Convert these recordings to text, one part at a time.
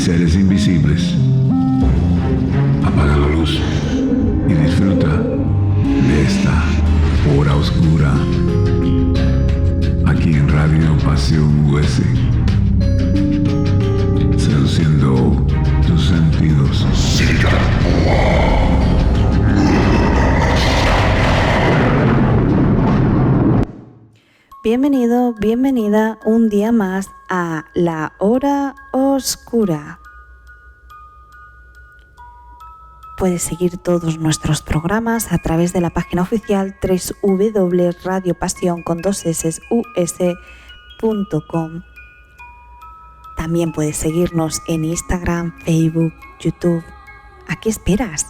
seres invisibles. Apaga la luz y disfruta de esta hora oscura aquí en Radio Pasión US, seduciendo tus sentidos. Bienvenido, bienvenida un día más a La Hora Oscura. Puedes seguir todos nuestros programas a través de la página oficial www.radiopasion.us.com. También puedes seguirnos en Instagram, Facebook, YouTube. ¿A qué esperas?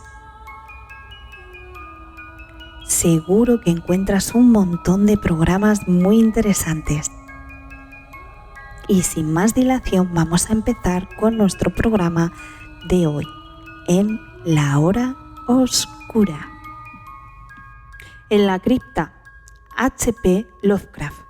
Seguro que encuentras un montón de programas muy interesantes. Y sin más dilación vamos a empezar con nuestro programa de hoy, en La Hora Oscura. En la cripta, H.P. Lovecraft.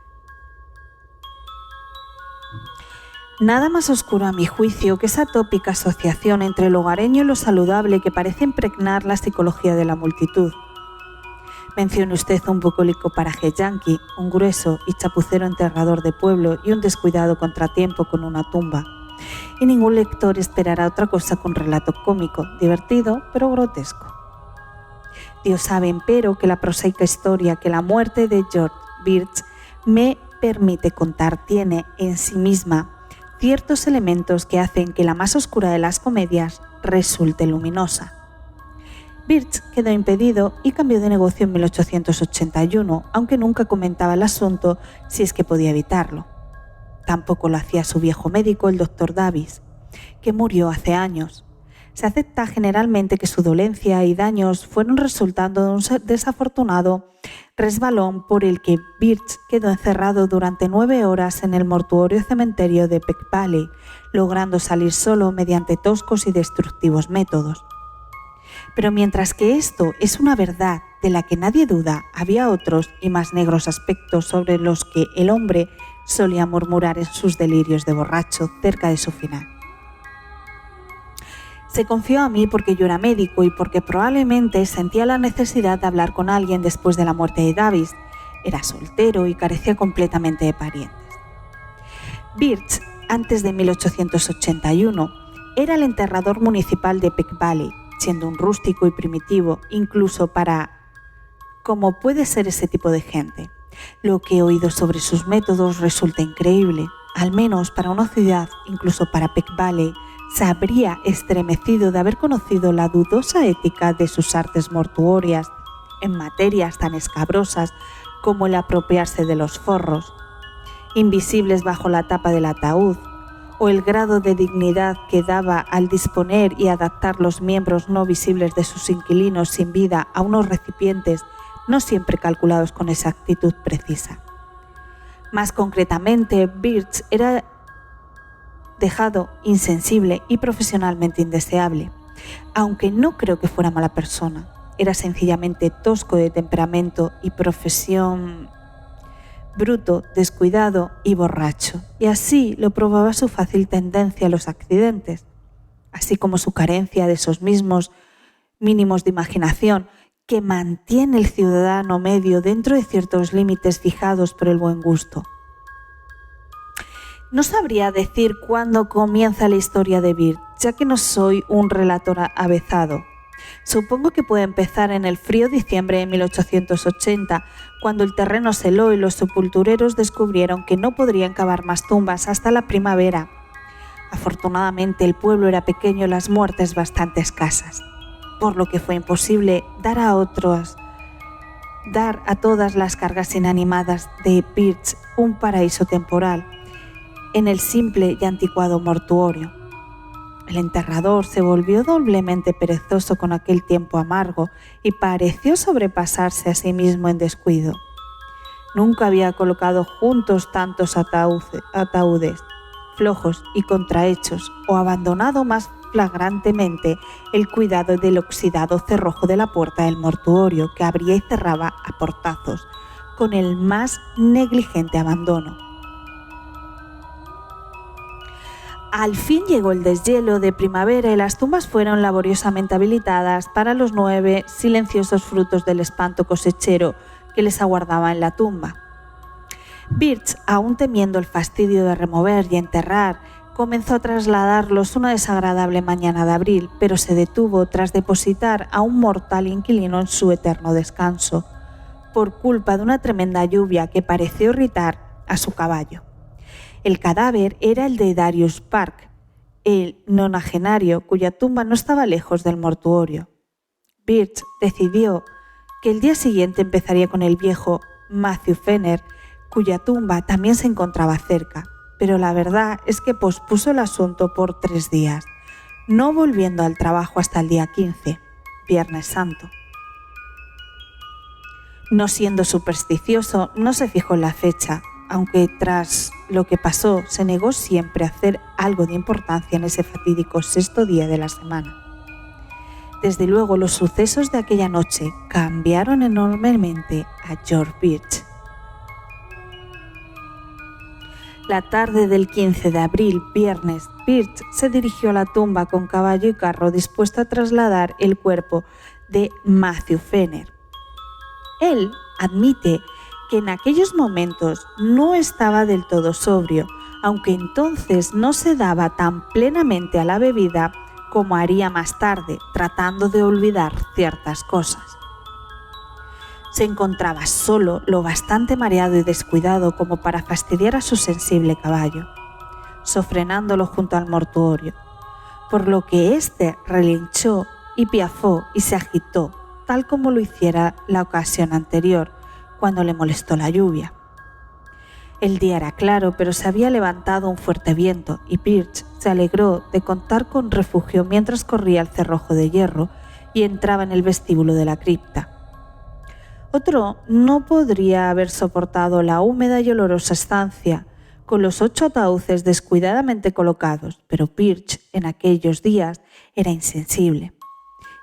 Nada más oscuro a mi juicio que esa tópica asociación entre lo hogareño y lo saludable que parece impregnar la psicología de la multitud. Mencione usted un bucólico paraje yanqui, un grueso y chapucero enterrador de pueblo y un descuidado contratiempo con una tumba. Y ningún lector esperará otra cosa que un relato cómico, divertido pero grotesco. Dios sabe, empero, que la prosaica historia que la muerte de George Birch me permite contar tiene en sí misma ciertos elementos que hacen que la más oscura de las comedias resulte luminosa. Birch quedó impedido y cambió de negocio en 1881, aunque nunca comentaba el asunto si es que podía evitarlo. Tampoco lo hacía su viejo médico, el Dr. Davis, que murió hace años. Se acepta generalmente que su dolencia y daños fueron resultando de un desafortunado resbalón por el que Birch quedó encerrado durante 9 horas en el mortuorio cementerio de Peck Valley, logrando salir solo mediante toscos y destructivos métodos. Pero mientras que esto es una verdad de la que nadie duda, había otros y más negros aspectos sobre los que el hombre solía murmurar en sus delirios de borracho cerca de su final. Se confió a mí porque yo era médico y porque probablemente sentía la necesidad de hablar con alguien después de la muerte de Davis. Era soltero y carecía completamente de parientes. Birch, antes de 1881, era el enterrador municipal de Peck Valley, siendo un rústico y primitivo, incluso para cómo puede ser ese tipo de gente. Lo que he oído sobre sus métodos resulta increíble. Al menos para una ciudad, incluso para Peck Valley, se habría estremecido de haber conocido la dudosa ética de sus artes mortuorias en materias tan escabrosas como el apropiarse de los forros, invisibles bajo la tapa del ataúd, o el grado de dignidad que daba al disponer y adaptar los miembros no visibles de sus inquilinos sin vida a unos recipientes no siempre calculados con exactitud precisa. Más concretamente, Birch era dejado insensible y profesionalmente indeseable, aunque no creo que fuera mala persona. Era sencillamente tosco de temperamento y profesión, bruto, descuidado y borracho, y así lo probaba su fácil tendencia a los accidentes, así como su carencia de esos mismos mínimos de imaginación que mantiene el ciudadano medio dentro de ciertos límites fijados por el buen gusto. No sabría decir cuándo comienza la historia de Birch, ya que no soy un relator avezado. Supongo que puede empezar en el frío diciembre de 1880, cuando el terreno se heló y los sepultureros descubrieron que no podrían cavar más tumbas hasta la primavera. Afortunadamente el pueblo era pequeño y las muertes bastante escasas, por lo que fue imposible dar a todas las cargas inanimadas de Birch un paraíso temporal en el simple y anticuado mortuorio. El enterrador se volvió doblemente perezoso con aquel tiempo amargo y pareció sobrepasarse a sí mismo en descuido. Nunca había colocado juntos tantos ataúdes, flojos y contrahechos, o abandonado más flagrantemente el cuidado del oxidado cerrojo de la puerta del mortuorio, que abría y cerraba a portazos, con el más negligente abandono. Al fin llegó el deshielo de primavera y las tumbas fueron laboriosamente habilitadas para los 9 silenciosos frutos del espanto cosechero que les aguardaba en la tumba. Birch, aún temiendo el fastidio de remover y enterrar, comenzó a trasladarlos una desagradable mañana de abril, pero se detuvo tras depositar a un mortal inquilino en su eterno descanso, por culpa de una tremenda lluvia que pareció irritar a su caballo. El cadáver era el de Darius Park, el nonagenario cuya tumba no estaba lejos del mortuorio. Birch decidió que el día siguiente empezaría con el viejo Matthew Fenner, cuya tumba también se encontraba cerca, pero la verdad es que pospuso el asunto por 3 días, no volviendo al trabajo hasta el día 15, Viernes Santo. No siendo supersticioso, no se fijó en la fecha, aunque tras lo que pasó se negó siempre a hacer algo de importancia en ese fatídico 6º día de la semana. Desde luego, los sucesos de aquella noche cambiaron enormemente a George Birch. La tarde del 15 de abril, viernes, Birch se dirigió a la tumba con caballo y carro dispuesto a trasladar el cuerpo de Matthew Fenner. Él admite que en aquellos momentos no estaba del todo sobrio, aunque entonces no se daba tan plenamente a la bebida como haría más tarde, tratando de olvidar ciertas cosas. Se encontraba solo, lo bastante mareado y descuidado como para fastidiar a su sensible caballo, sofrenándolo junto al mortuorio, por lo que éste relinchó y piafó y se agitó, tal como lo hiciera la ocasión anterior, cuando le molestó la lluvia. El día era claro, pero se había levantado un fuerte viento y Birch se alegró de contar con refugio mientras corría el cerrojo de hierro y entraba en el vestíbulo de la cripta. Otro no podría haber soportado la húmeda y olorosa estancia, con los 8 ataúdes descuidadamente colocados, pero Birch en aquellos días era insensible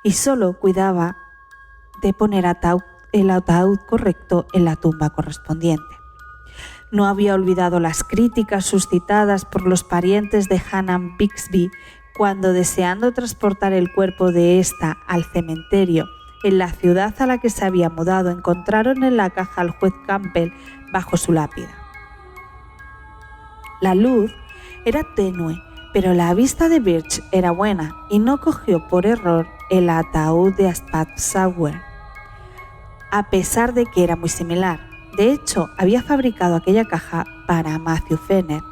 y solo cuidaba de poner el ataúd correcto en la tumba correspondiente. No había olvidado las críticas suscitadas por los parientes de Hannah Bixby cuando, deseando transportar el cuerpo de ésta al cementerio en la ciudad a la que se había mudado, encontraron en la caja al juez Campbell bajo su lápida. La luz era tenue, pero la vista de Birch era buena y no cogió por error el ataúd de Aspad Sauer, a pesar de que era muy similar. De hecho, había fabricado aquella caja para Matthew Fenner,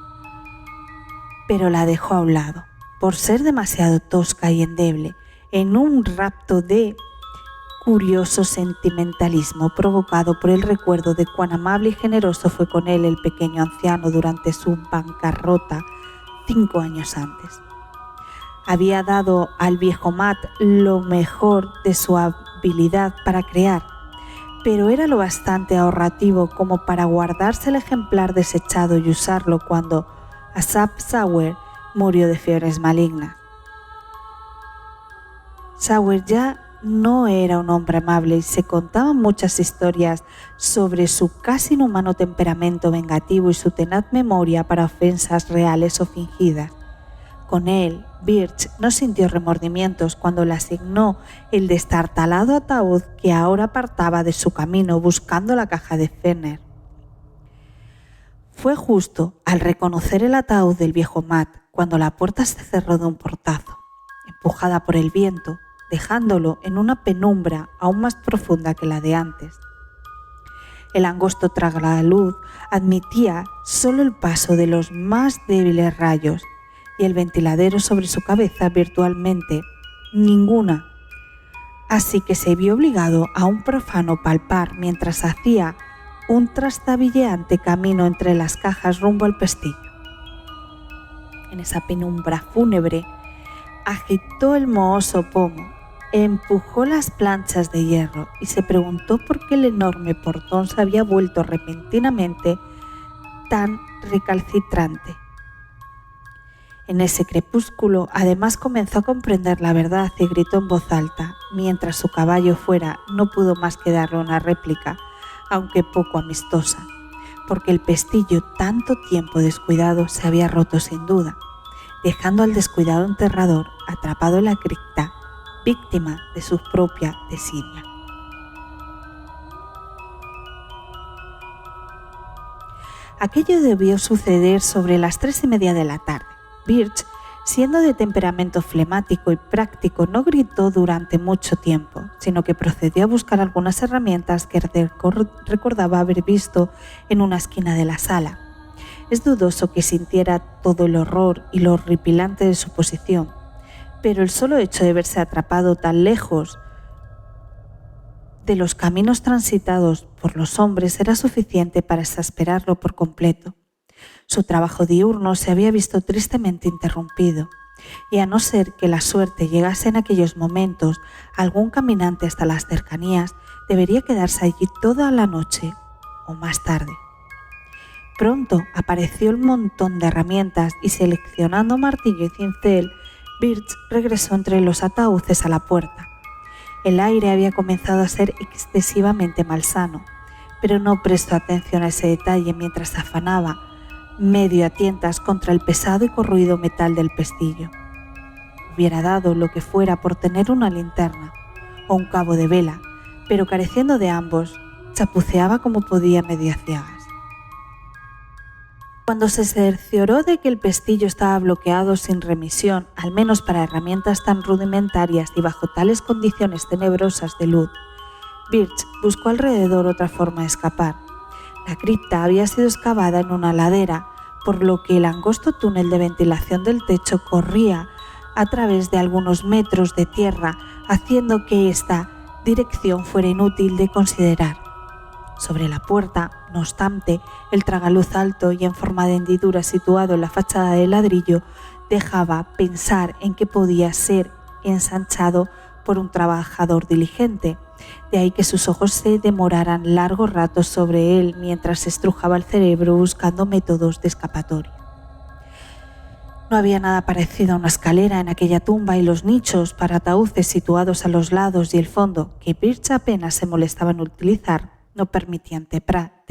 pero la dejó a un lado, por ser demasiado tosca y endeble, en un rapto de curioso sentimentalismo provocado por el recuerdo de cuán amable y generoso fue con él el pequeño anciano durante su bancarrota 5 años antes. Había dado al viejo Matt lo mejor de su habilidad para crear, pero era lo bastante ahorrativo como para guardarse el ejemplar desechado y usarlo cuando Asaph Sauer murió de fiebres malignas. Sauer ya no era un hombre amable y se contaban muchas historias sobre su casi inhumano temperamento vengativo y su tenaz memoria para ofensas reales o fingidas. Con él, Birch no sintió remordimientos cuando le asignó el destartalado ataúd que ahora apartaba de su camino buscando la caja de Fenner. Fue justo al reconocer el ataúd del viejo Matt cuando la puerta se cerró de un portazo, empujada por el viento, dejándolo en una penumbra aún más profunda que la de antes. El angosto tragaluz admitía solo el paso de los más débiles rayos y el ventiladero sobre su cabeza virtualmente ninguna, así que se vio obligado a un profano palpar mientras hacía un trastabilleante camino entre las cajas rumbo al pestillo. En esa penumbra fúnebre agitó el mohoso pomo, empujó las planchas de hierro y se preguntó por qué el enorme portón se había vuelto repentinamente tan recalcitrante. En ese crepúsculo, además, comenzó a comprender la verdad y gritó en voz alta, mientras su caballo fuera no pudo más que darle una réplica, aunque poco amistosa, porque el pestillo, tanto tiempo descuidado, se había roto sin duda. dejando al descuidado enterrador atrapado en la cripta, víctima de su propia desidia. Aquello debió suceder sobre las 3:30 de la tarde. Birch, siendo de temperamento flemático y práctico, no gritó durante mucho tiempo, sino que procedió a buscar algunas herramientas que recordaba haber visto en una esquina de la sala. Es dudoso que sintiera todo el horror y lo horripilante de su posición, pero el solo hecho de verse atrapado tan lejos de los caminos transitados por los hombres era suficiente para exasperarlo por completo. Su trabajo diurno se había visto tristemente interrumpido, y a no ser que la suerte llegase en aquellos momentos a algún caminante hasta las cercanías, debería quedarse allí toda la noche o más tarde. Pronto apareció el montón de herramientas y, seleccionando martillo y cincel, Birch regresó entre los ataúdes a la puerta. El aire había comenzado a ser excesivamente malsano, pero no prestó atención a ese detalle mientras afanaba, medio a tientas, contra el pesado y corroído metal del pestillo. Hubiera dado lo que fuera por tener una linterna o un cabo de vela, pero careciendo de ambos, chapuceaba como podía medio a ciegas. Cuando se cercioró de que el pestillo estaba bloqueado sin remisión, al menos para herramientas tan rudimentarias y bajo tales condiciones tenebrosas de luz, Birch buscó alrededor otra forma de escapar. La cripta había sido excavada en una ladera, por lo que el angosto túnel de ventilación del techo corría a través de algunos metros de tierra, haciendo que esta dirección fuera inútil de considerar. Sobre la puerta, no obstante, el tragaluz alto y en forma de hendidura situado en la fachada de ladrillo dejaba pensar en que podía ser ensanchado por un trabajador diligente. De ahí que sus ojos se demoraran largos ratos sobre él mientras se estrujaba el cerebro buscando métodos de escapatoria. No había nada parecido a una escalera en aquella tumba, y los nichos para ataúdes situados a los lados y el fondo, que Birch apenas se molestaba en utilizar, no permitían trepar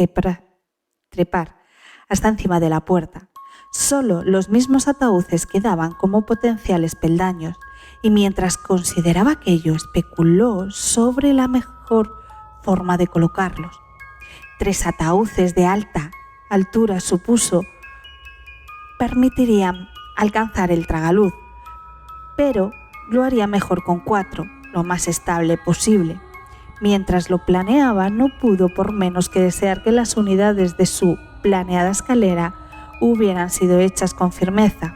hasta encima de la puerta. Solo los mismos ataúdes quedaban como potenciales peldaños, y mientras consideraba aquello, especuló sobre la mejor forma de colocarlos. 3 ataúdes de alta altura, supuso, permitirían alcanzar el tragaluz, pero lo haría mejor con 4, lo más estable posible. Mientras lo planeaba, no pudo por menos que desear que las unidades de su planeada escalera hubieran sido hechas con firmeza,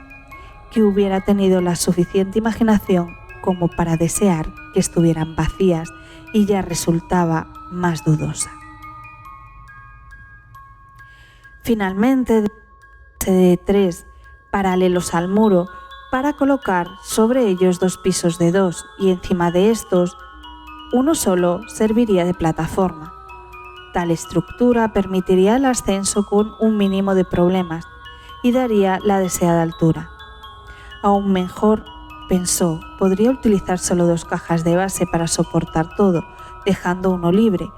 que hubiera tenido la suficiente imaginación como para desear que estuvieran vacías, y ya resultaba más dudosa. Finalmente, de 3 paralelos al muro para colocar sobre ellos 2 pisos de 2, y encima de estos uno solo serviría de plataforma. Tal estructura permitiría el ascenso con un mínimo de problemas y daría la deseada altura. Aún mejor, pensó, podría utilizar solo 2 cajas de base para soportar todo, dejando uno libre,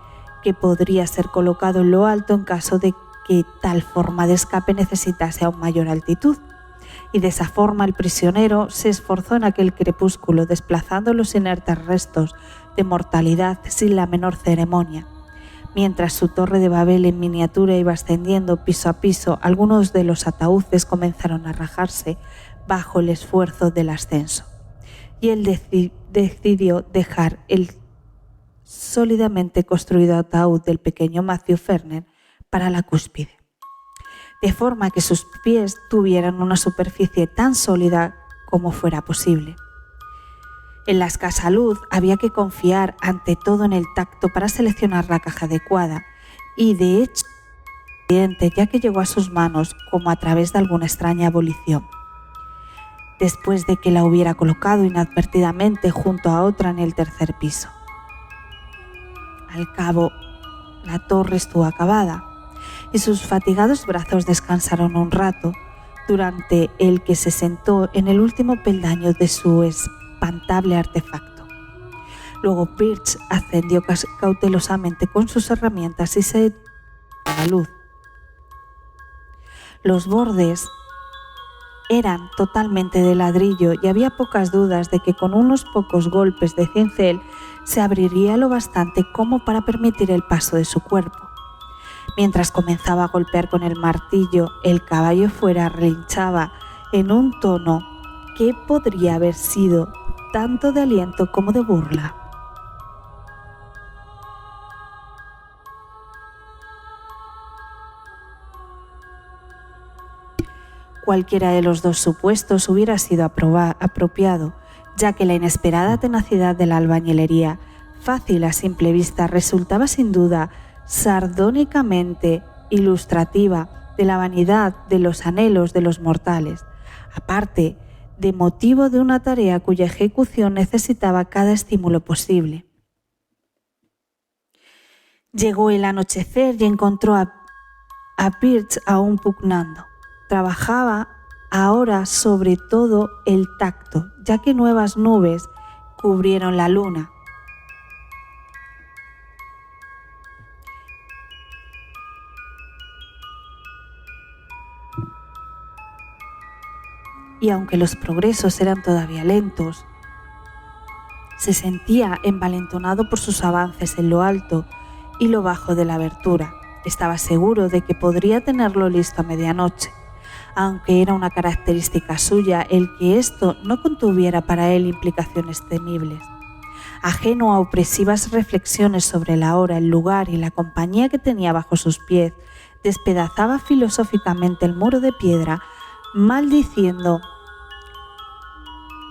que podría ser colocado en lo alto en caso de que tal forma de escape necesitase aún mayor altitud. Y de esa forma el prisionero se esforzó en aquel crepúsculo, desplazando los inertes restos de mortalidad sin la menor ceremonia. Mientras su torre de Babel en miniatura iba ascendiendo piso a piso, algunos de los ataúdes comenzaron a rajarse bajo el esfuerzo del ascenso, y él decidió dejar el sólidamente construido ataúd del pequeño Matthew Ferner para la cúspide, de forma que sus pies tuvieran una superficie tan sólida como fuera posible. En la escasa luz había que confiar ante todo en el tacto para seleccionar la caja adecuada, y de hecho, ya que llegó a sus manos como a través de alguna extraña abolición. Después de que la hubiera colocado inadvertidamente junto a otra en el 3er piso. Al cabo, la torre estuvo acabada, y sus fatigados brazos descansaron un rato, durante el que se sentó en el último peldaño de su espantable artefacto. Luego Birch ascendió cautelosamente con sus herramientas y se detuvo a la luz. Los bordes eran totalmente de ladrillo y había pocas dudas de que con unos pocos golpes de cincel se abriría lo bastante como para permitir el paso de su cuerpo. Mientras comenzaba a golpear con el martillo, el caballo fuera relinchaba en un tono que podría haber sido tanto de aliento como de burla. Cualquiera de los dos supuestos hubiera sido apropiado, ya que la inesperada tenacidad de la albañilería, fácil a simple vista, resultaba sin duda sardónicamente ilustrativa de la vanidad de los anhelos de los mortales, aparte de motivo de una tarea cuya ejecución necesitaba cada estímulo posible. Llegó el anochecer y encontró a Birch aún pugnando. Trabajaba ahora sobre todo el tacto, ya que nuevas nubes cubrieron la luna. Y aunque los progresos eran todavía lentos, se sentía envalentonado por sus avances en lo alto y lo bajo de la abertura. Estaba seguro de que podría tenerlo listo a medianoche, aunque era una característica suya el que esto no contuviera para él implicaciones temibles. Ajeno a opresivas reflexiones sobre la hora, el lugar y la compañía que tenía bajo sus pies, despedazaba filosóficamente el muro de piedra, maldiciendo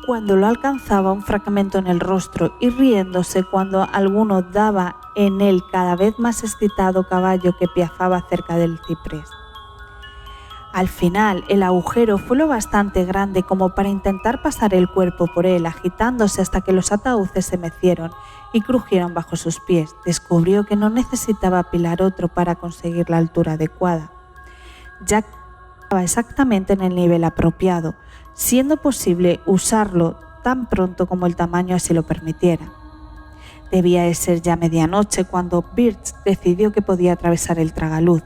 cuando lo alcanzaba un fragmento en el rostro y riéndose cuando alguno daba en el cada vez más excitado caballo que piafaba cerca del ciprés. Al final, el agujero fue lo bastante grande como para intentar pasar el cuerpo por él, agitándose hasta que los ataúdes se mecieron y crujieron bajo sus pies. Descubrió que no necesitaba apilar otro para conseguir la altura adecuada, ya que estaba exactamente en el nivel apropiado, siendo posible usarlo tan pronto como el tamaño así lo permitiera. Debía de ser ya medianoche cuando Birch decidió que podía atravesar el tragaluz.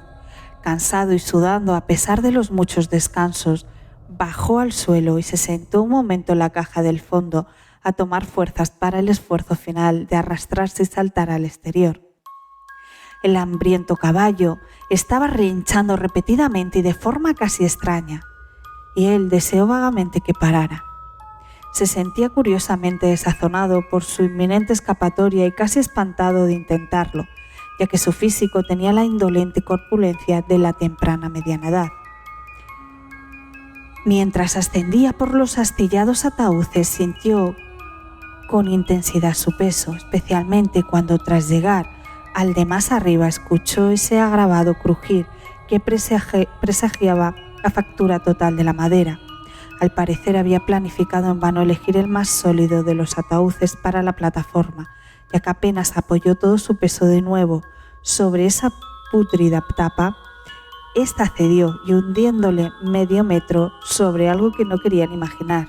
Cansado y sudando a pesar de los muchos descansos, bajó al suelo y se sentó un momento en la caja del fondo a tomar fuerzas para el esfuerzo final de arrastrarse y saltar al exterior. El hambriento caballo estaba rehinchando repetidamente y de forma casi extraña, y él deseó vagamente que parara. Se sentía curiosamente desazonado por su inminente escapatoria y casi espantado de intentarlo, ya que su físico tenía la indolente corpulencia de la temprana mediana edad. Mientras ascendía por los astillados ataúdes, sintió con intensidad su peso, especialmente cuando tras llegar al de más arriba escuchó ese agravado crujir que presagiaba la factura total de la madera. Al parecer había planificado en vano elegir el más sólido de los ataúdes para la plataforma, ya que apenas apoyó todo su peso de nuevo sobre esa pútrida tapa, ésta cedió y hundiéndole medio metro sobre algo que no querían imaginar.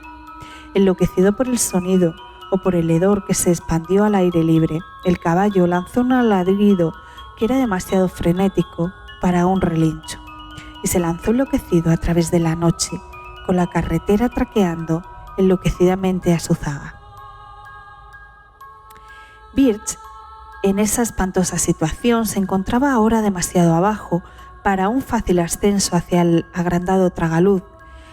Enloquecido por el sonido o por el hedor que se expandió al aire libre, el caballo lanzó un ladrido que era demasiado frenético para un relincho y se lanzó enloquecido a través de la noche, con la carretera traqueando enloquecidamente a su zaga. Birch, en esa espantosa situación, se encontraba ahora demasiado abajo para un fácil ascenso hacia el agrandado tragaluz,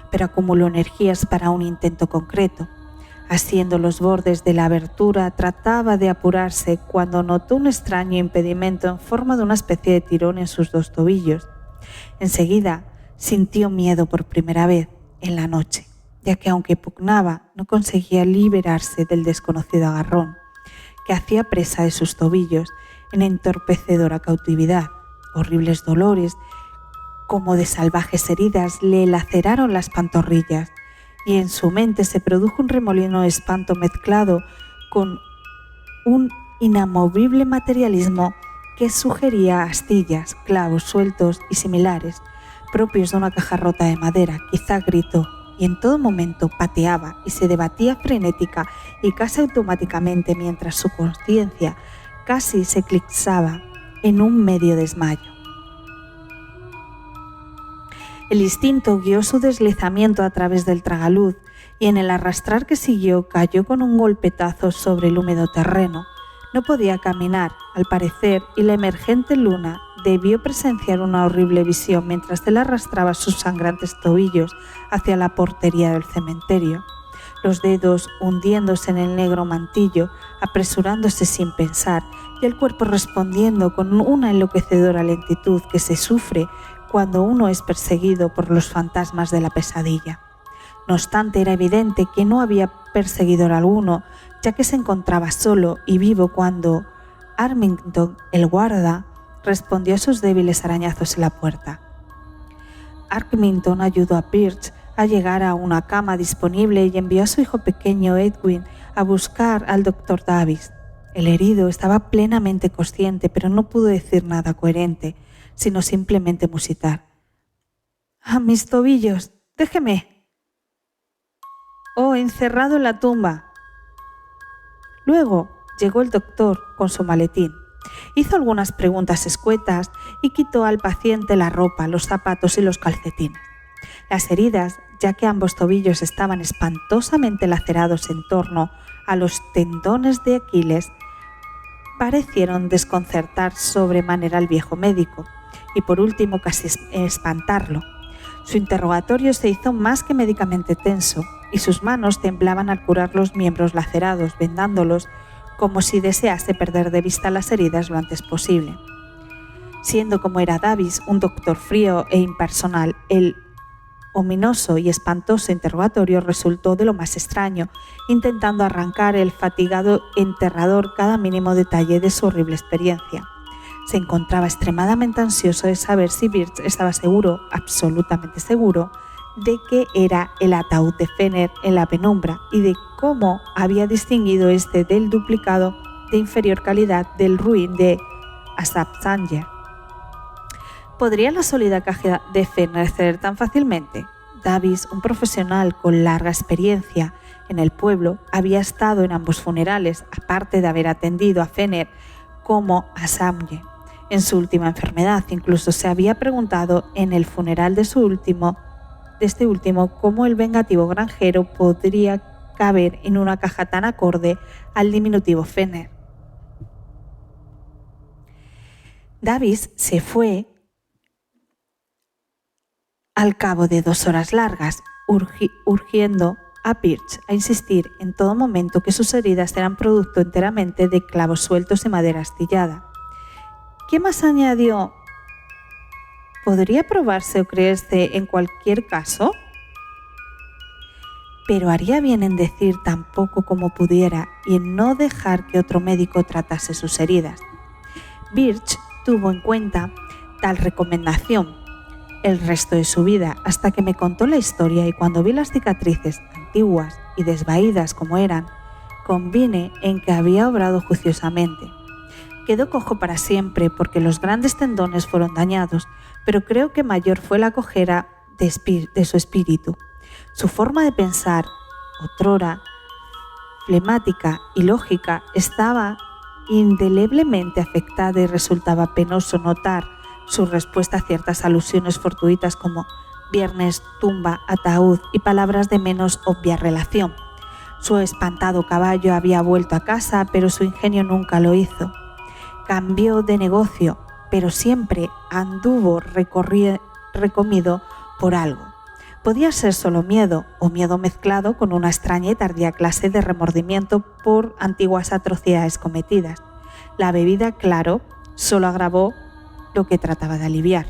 pero acumuló energías para un intento concreto. Asiendo los bordes de la abertura, trataba de apurarse cuando notó un extraño impedimento en forma de una especie de tirón en sus dos tobillos. Enseguida sintió miedo por primera vez en la noche, ya que aunque pugnaba, no conseguía liberarse del desconocido agarrón que hacía presa de sus tobillos en entorpecedora cautividad. Horribles dolores, como de salvajes heridas, le laceraron las pantorrillas y en su mente se produjo un remolino de espanto mezclado con un inamovible materialismo que sugería astillas, clavos sueltos y similares, propios de una caja rota de madera. Quizá gritó, y en todo momento pateaba y se debatía frenética y casi automáticamente mientras su conciencia casi se eclipsaba en un medio desmayo. El instinto guió su deslizamiento a través del tragaluz y en el arrastrar que siguió cayó con un golpetazo sobre el húmedo terreno. No podía caminar, al parecer, y la emergente luna debió presenciar una horrible visión mientras él arrastraba sus sangrantes tobillos hacia la portería del cementerio, los dedos hundiéndose en el negro mantillo, apresurándose sin pensar, y el cuerpo respondiendo con una enloquecedora lentitud que se sufre cuando uno es perseguido por los fantasmas de la pesadilla. No obstante, era evidente que no había perseguidor alguno, ya que se encontraba solo y vivo cuando Armington, el guarda, respondió a sus débiles arañazos en la puerta. Armington ayudó a Birch a llegar a una cama disponible y envió a su hijo pequeño Edwin a buscar al Dr. Davis. El herido estaba plenamente consciente, pero no pudo decir nada coherente, sino simplemente musitar. «¡Ah, mis tobillos! ¡Déjeme!». «Oh, encerrado en la tumba». Luego llegó el doctor con su maletín. Hizo algunas preguntas escuetas y quitó al paciente la ropa, los zapatos y los calcetines. Las heridas, ya que ambos tobillos estaban espantosamente lacerados en torno a los tendones de Aquiles, parecieron desconcertar sobremanera al viejo médico y por último casi espantarlo. Su interrogatorio se hizo más que médicamente tenso y sus manos temblaban al curar los miembros lacerados, vendándolos como si desease perder de vista las heridas lo antes posible. Siendo como era Davis un doctor frío e impersonal, el ominoso y espantoso interrogatorio resultó de lo más extraño, intentando arrancar el fatigado enterrador cada mínimo detalle de su horrible experiencia. Se encontraba extremadamente ansioso de saber si Birch estaba seguro, absolutamente seguro, de que era el ataúd de Fenner en la penumbra y de cómo había distinguido este del duplicado de inferior calidad del ruin de Asaph Sanger. ¿Podría la sólida caja de Fenner ceder tan fácilmente? Davis, un profesional con larga experiencia en el pueblo, había estado en ambos funerales, aparte de haber atendido a Fenner como a Sanger en su última enfermedad. Incluso se había preguntado en el funeral de este último cómo el vengativo granjero podría caber en una caja tan acorde al diminutivo Fenner. Davis se fue al cabo de 2 horas largas, urgiendo a Birch a insistir en todo momento que sus heridas eran producto enteramente de clavos sueltos y madera astillada. ¿Qué más añadió? ¿Podría probarse o creerse en cualquier caso? Pero haría bien en decir tan poco como pudiera y en no dejar que otro médico tratase sus heridas. Birch tuvo en cuenta tal recomendación el resto de su vida, hasta que me contó la historia, y cuando vi las cicatrices antiguas y desvaídas como eran, convine en que había obrado juiciosamente. Quedó cojo para siempre porque los grandes tendones fueron dañados, pero creo que mayor fue la cojera de su espíritu. Su forma de pensar, otrora flemática y lógica, estaba indeleblemente afectada y resultaba penoso notar su respuesta a ciertas alusiones fortuitas como viernes, tumba, ataúd y palabras de menos obvia relación. Su espantado caballo había vuelto a casa, pero su ingenio nunca lo hizo. Cambió de negocio, pero siempre anduvo recomido por algo. Podía ser solo miedo, o miedo mezclado con una extraña y tardía clase de remordimiento por antiguas atrocidades cometidas. La bebida, claro, solo agravó lo que trataba de aliviar.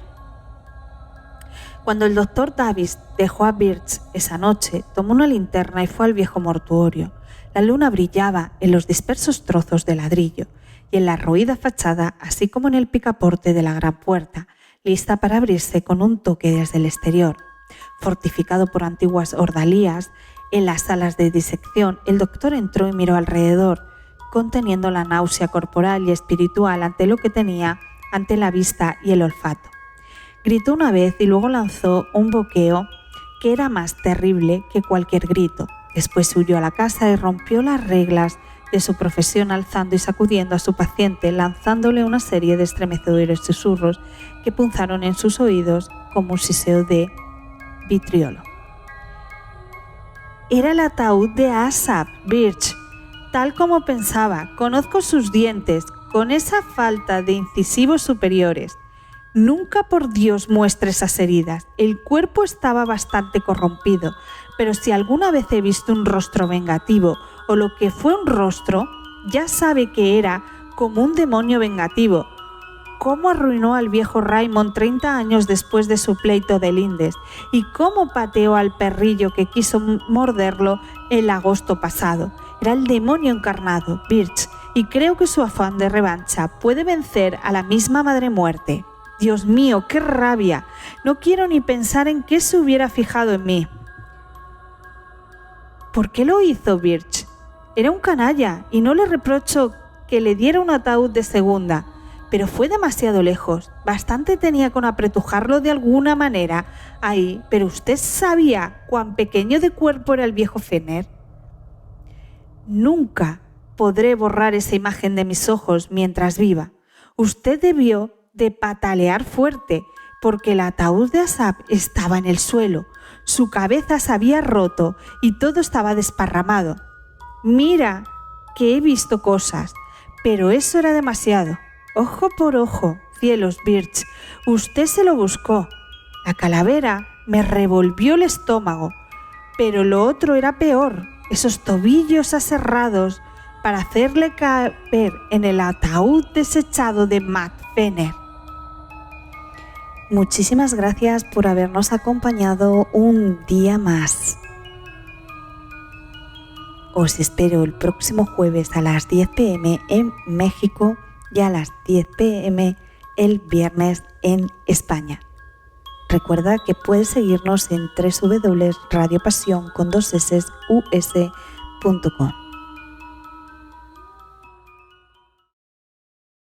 Cuando el doctor Davis dejó a Birch esa noche, tomó una linterna y fue al viejo mortuorio. La luna brillaba en los dispersos trozos de ladrillo y en la roída fachada, así como en el picaporte de la gran puerta, lista para abrirse con un toque desde el exterior. Fortificado por antiguas ordalías, en las salas de disección, el doctor entró y miró alrededor, conteniendo la náusea corporal y espiritual ante lo que tenía ante la vista y el olfato. Gritó una vez y luego lanzó un boqueo que era más terrible que cualquier grito. Después huyó a la casa y rompió las reglas de su profesión alzando y sacudiendo a su paciente, lanzándole una serie de estremecedores susurros que punzaron en sus oídos como un siseo de vitriolo. Era el ataúd de Asaph Birch, tal como pensaba. Conozco sus dientes, con esa falta de incisivos superiores. Nunca, por Dios, muestre esas heridas. El cuerpo estaba bastante corrompido, pero si alguna vez he visto un rostro vengativo, o lo que fue un rostro, ya sabe que era como un demonio vengativo. Cómo arruinó al viejo Raymond 30 años después de su pleito de lindes, y cómo pateó al perrillo que quiso morderlo el agosto pasado. Era el demonio encarnado, Birch, y creo que su afán de revancha puede vencer a la misma madre muerte. Dios mío, qué rabia. No quiero ni pensar en qué se hubiera fijado en mí. ¿Por qué lo hizo Birch? Era un canalla, y no le reprocho que le diera un ataúd de segunda, pero fue demasiado lejos. Bastante tenía con apretujarlo de alguna manera ahí, pero ¿usted sabía cuán pequeño de cuerpo era el viejo Fenner? Nunca podré borrar esa imagen de mis ojos mientras viva. Usted debió de patalear fuerte, porque el ataúd de Asaph estaba en el suelo. Su cabeza se había roto y todo estaba desparramado. Mira que he visto cosas, pero eso era demasiado. Ojo por ojo, cielos, Birch, usted se lo buscó. La calavera me revolvió el estómago, pero lo otro era peor, esos tobillos aserrados para hacerle caber en el ataúd desechado de Matt Fenner. Muchísimas gracias por habernos acompañado un día más. Os espero el próximo jueves a las 10 p.m. en México y a las 10 p.m. el viernes en España. Recuerda que puedes seguirnos en www.radiopasion.com.